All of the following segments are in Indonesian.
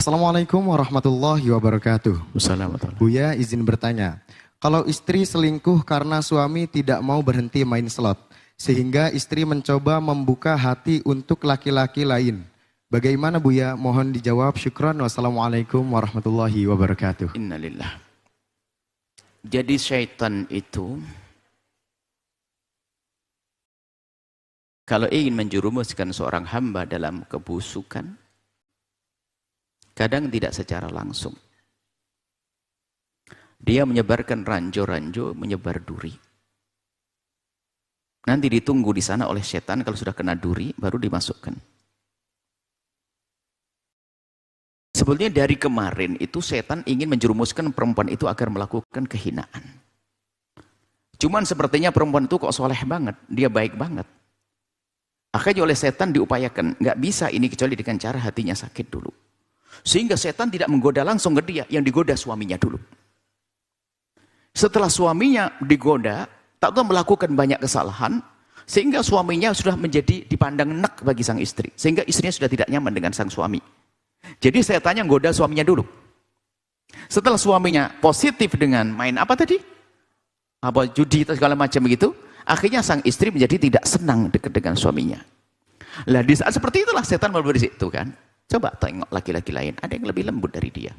Assalamualaikum warahmatullahi wabarakatuh. Assalamualaikum. Buya izin bertanya, kalau istri selingkuh karena suami tidak mau berhenti main slot, sehingga istri mencoba membuka hati untuk laki-laki lain. Bagaimana Buya? Mohon dijawab. Syukran. Wassalamualaikum warahmatullahi wabarakatuh. Innalillah. Jadi syaitan itu kalau ingin menjerumuskan seorang hamba dalam kebusukan, kadang tidak secara langsung. Dia menyebarkan ranjau-ranjau, menyebar duri. Nanti ditunggu di sana oleh setan, kalau sudah kena duri, baru dimasukkan. Sebetulnya dari kemarin itu setan ingin menjerumuskan perempuan itu agar melakukan kehinaan. Cuman sepertinya perempuan itu kok soleh banget, dia baik banget. Akhirnya oleh setan diupayakan, nggak bisa ini kecuali dengan cara hatinya sakit dulu. Sehingga setan tidak menggoda langsung ke dia, yang digoda suaminya dulu. Setelah suaminya digoda, tak tahu melakukan banyak kesalahan, sehingga suaminya sudah menjadi dipandang enak bagi sang istri. Sehingga istrinya sudah tidak nyaman dengan sang suami. Jadi setannya menggoda suaminya dulu. Setelah suaminya positif dengan main apa tadi? Apa judi atau segala macam begitu, akhirnya sang istri menjadi tidak senang dekat dengan suaminya. Lah di saat seperti itulah setan berberi situ kan. Coba tengok laki-laki lain, ada yang lebih lembut dari dia.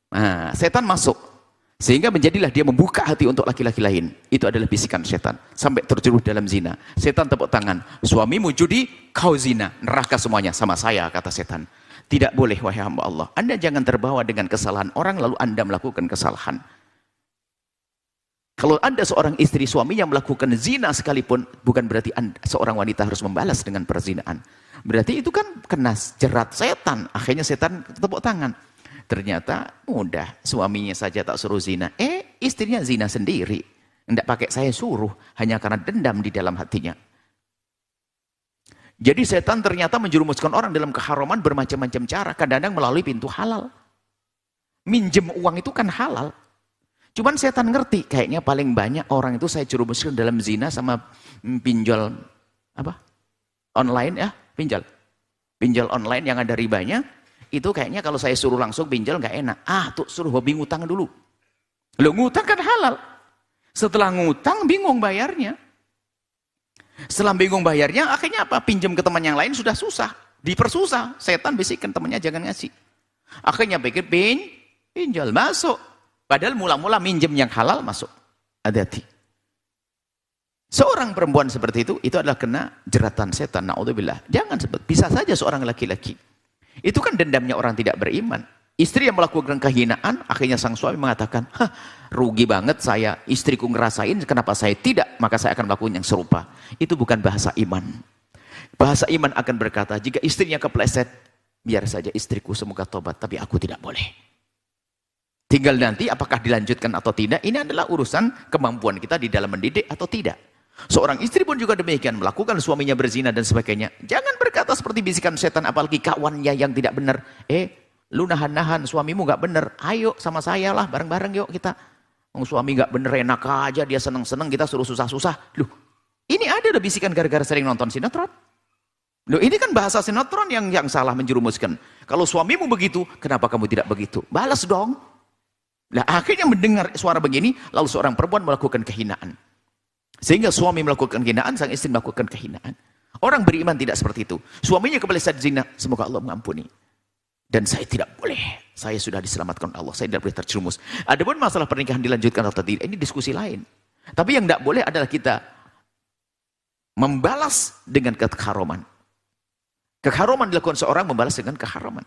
Nah, setan masuk. Sehingga menjadilah dia membuka hati untuk laki-laki lain. Itu adalah bisikan setan. Sampai terjerumus dalam zina. Setan tepuk tangan. Suamimu judi, kau zina. Neraka semuanya sama saya, kata setan. Tidak boleh, wahai hamba Allah. Anda jangan terbawa dengan kesalahan orang, lalu Anda melakukan kesalahan. Kalau Anda seorang istri suaminya melakukan zina sekalipun, bukan berarti anda, seorang wanita harus membalas dengan perzinaan. Berarti itu kan kena jerat setan. Akhirnya setan tepuk tangan. Ternyata mudah, suaminya saja tak suruh zina. Istrinya zina sendiri. Tidak pakai saya suruh, hanya karena dendam di dalam hatinya. Jadi setan ternyata menjerumuskan orang dalam keharaman bermacam-macam cara. Kadang-kadang melalui pintu halal. Minjem uang itu kan halal. Cuman setan ngerti, kayaknya paling banyak orang itu saya jerumuskan dalam zina sama pinjol apa? Online ya, pinjol online yang ada ribanya. Itu kayaknya kalau saya suruh langsung pinjol nggak enak. Tuh suruh hobi ngutang dulu. Lo ngutang kan halal. Setelah ngutang bingung bayarnya. Setelah bingung bayarnya, akhirnya apa? Pinjam ke teman yang lain sudah susah, dipersusah. Setan bisikan temannya jangan ngasih. Akhirnya pikir pinjol masuk. Padahal mula-mula minjem yang halal masuk. Hati-hati. Seorang perempuan seperti itu adalah kena jeratan setan. Na'udzubillah. Jangan sebut. Bisa saja seorang laki-laki. Itu kan dendamnya orang tidak beriman. Istri yang melakukan kehinaan, akhirnya sang suami mengatakan, rugi banget saya, istriku ngerasain, kenapa saya tidak? Maka saya akan melakukan yang serupa. Itu bukan bahasa iman. Bahasa iman akan berkata, jika istrinya kepleset, biar saja istriku semoga tobat, tapi aku tidak boleh. Tinggal nanti apakah dilanjutkan atau tidak, ini adalah urusan kemampuan kita di dalam mendidik atau tidak. Seorang istri pun juga demikian, melakukan suaminya berzina dan sebagainya. Jangan berkata seperti bisikan setan, apalagi kawannya yang tidak benar. Lu nahan-nahan, suamimu gak benar. Ayo sama saya lah, bareng-bareng yuk kita. Suami gak benar, enak aja, dia seneng-seneng, kita suruh susah-susah. Loh, ini ada bisikan gara-gara sering nonton sinetron. Loh, ini kan bahasa sinetron yang salah menjerumuskan. Kalau suamimu begitu, kenapa kamu tidak begitu? Balas dong. Nah, akhirnya mendengar suara begini, lalu seorang perempuan melakukan kehinaan. Sehingga suami melakukan kehinaan, sang istri melakukan kehinaan. Orang beriman tidak seperti itu. Suaminya kepleset zina, semoga Allah mengampuni. Dan saya tidak boleh. Saya sudah diselamatkan Allah, saya tidak boleh terjerumus. Adapun masalah pernikahan dilanjutkan atau tidak, ini diskusi lain. Tapi yang tidak boleh adalah kita membalas dengan keharaman. Keharaman dilakukan seorang membalas dengan keharaman.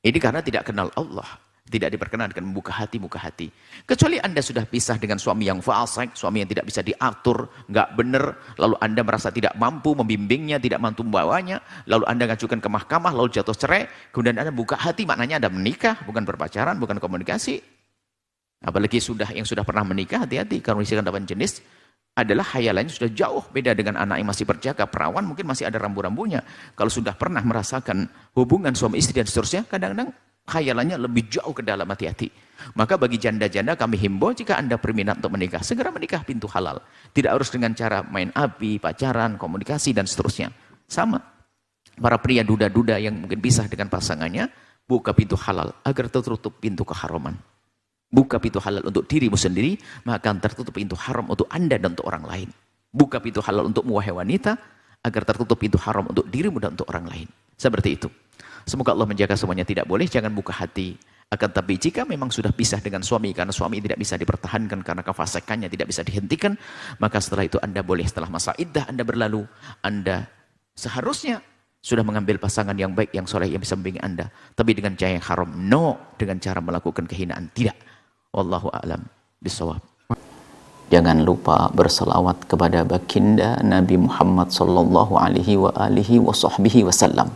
Ini karena tidak kenal Allah. Tidak diperkenankan membuka hati, muka hati. Kecuali Anda sudah pisah dengan suami yang fasik, suami yang tidak bisa diatur, nggak benar, lalu Anda merasa tidak mampu membimbingnya, tidak mampu membawanya, lalu Anda ngajukan ke mahkamah, lalu jatuh cerai, kemudian Anda buka hati, maknanya Anda menikah, bukan berpacaran, bukan komunikasi. Apalagi yang sudah pernah menikah, hati-hati, karena isikan lawan jenis adalah hayalannya sudah jauh beda dengan anak yang masih berjaga, perawan mungkin masih ada rambu-rambunya. Kalau sudah pernah merasakan hubungan suami istri dan seterusnya, kadang-kadang khayalannya lebih jauh ke dalam, hati-hati. Maka bagi janda-janda kami himbau, jika Anda berminat untuk menikah, segera menikah pintu halal. Tidak harus dengan cara main api, pacaran, komunikasi dan seterusnya. Sama. Para pria duda-duda yang mungkin pisah dengan pasangannya, buka pintu halal agar tertutup pintu keharaman. Buka pintu halal untuk dirimu sendiri, maka akan tertutup pintu haram untuk Anda dan untuk orang lain. Buka pintu halal untuk wahai wanita, agar tertutup pintu haram untuk dirimu dan untuk orang lain. Seperti itu. Semoga Allah menjaga semuanya. Tidak boleh, jangan buka hati. Akan tapi jika memang sudah pisah dengan suami, karena suami tidak bisa dipertahankan, karena kefasikannya tidak bisa dihentikan, maka setelah itu Anda boleh, setelah masa iddah Anda berlalu, Anda seharusnya sudah mengambil pasangan yang baik, yang soleh, yang bisa membimbing Anda. Tapi dengan cara yang haram, no. Dengan cara melakukan kehinaan, tidak. Wallahu a'lam bishawab. Jangan lupa berselawat kepada baginda Nabi Muhammad sallallahu alaihi wa alihi wa sahbihi wasallam.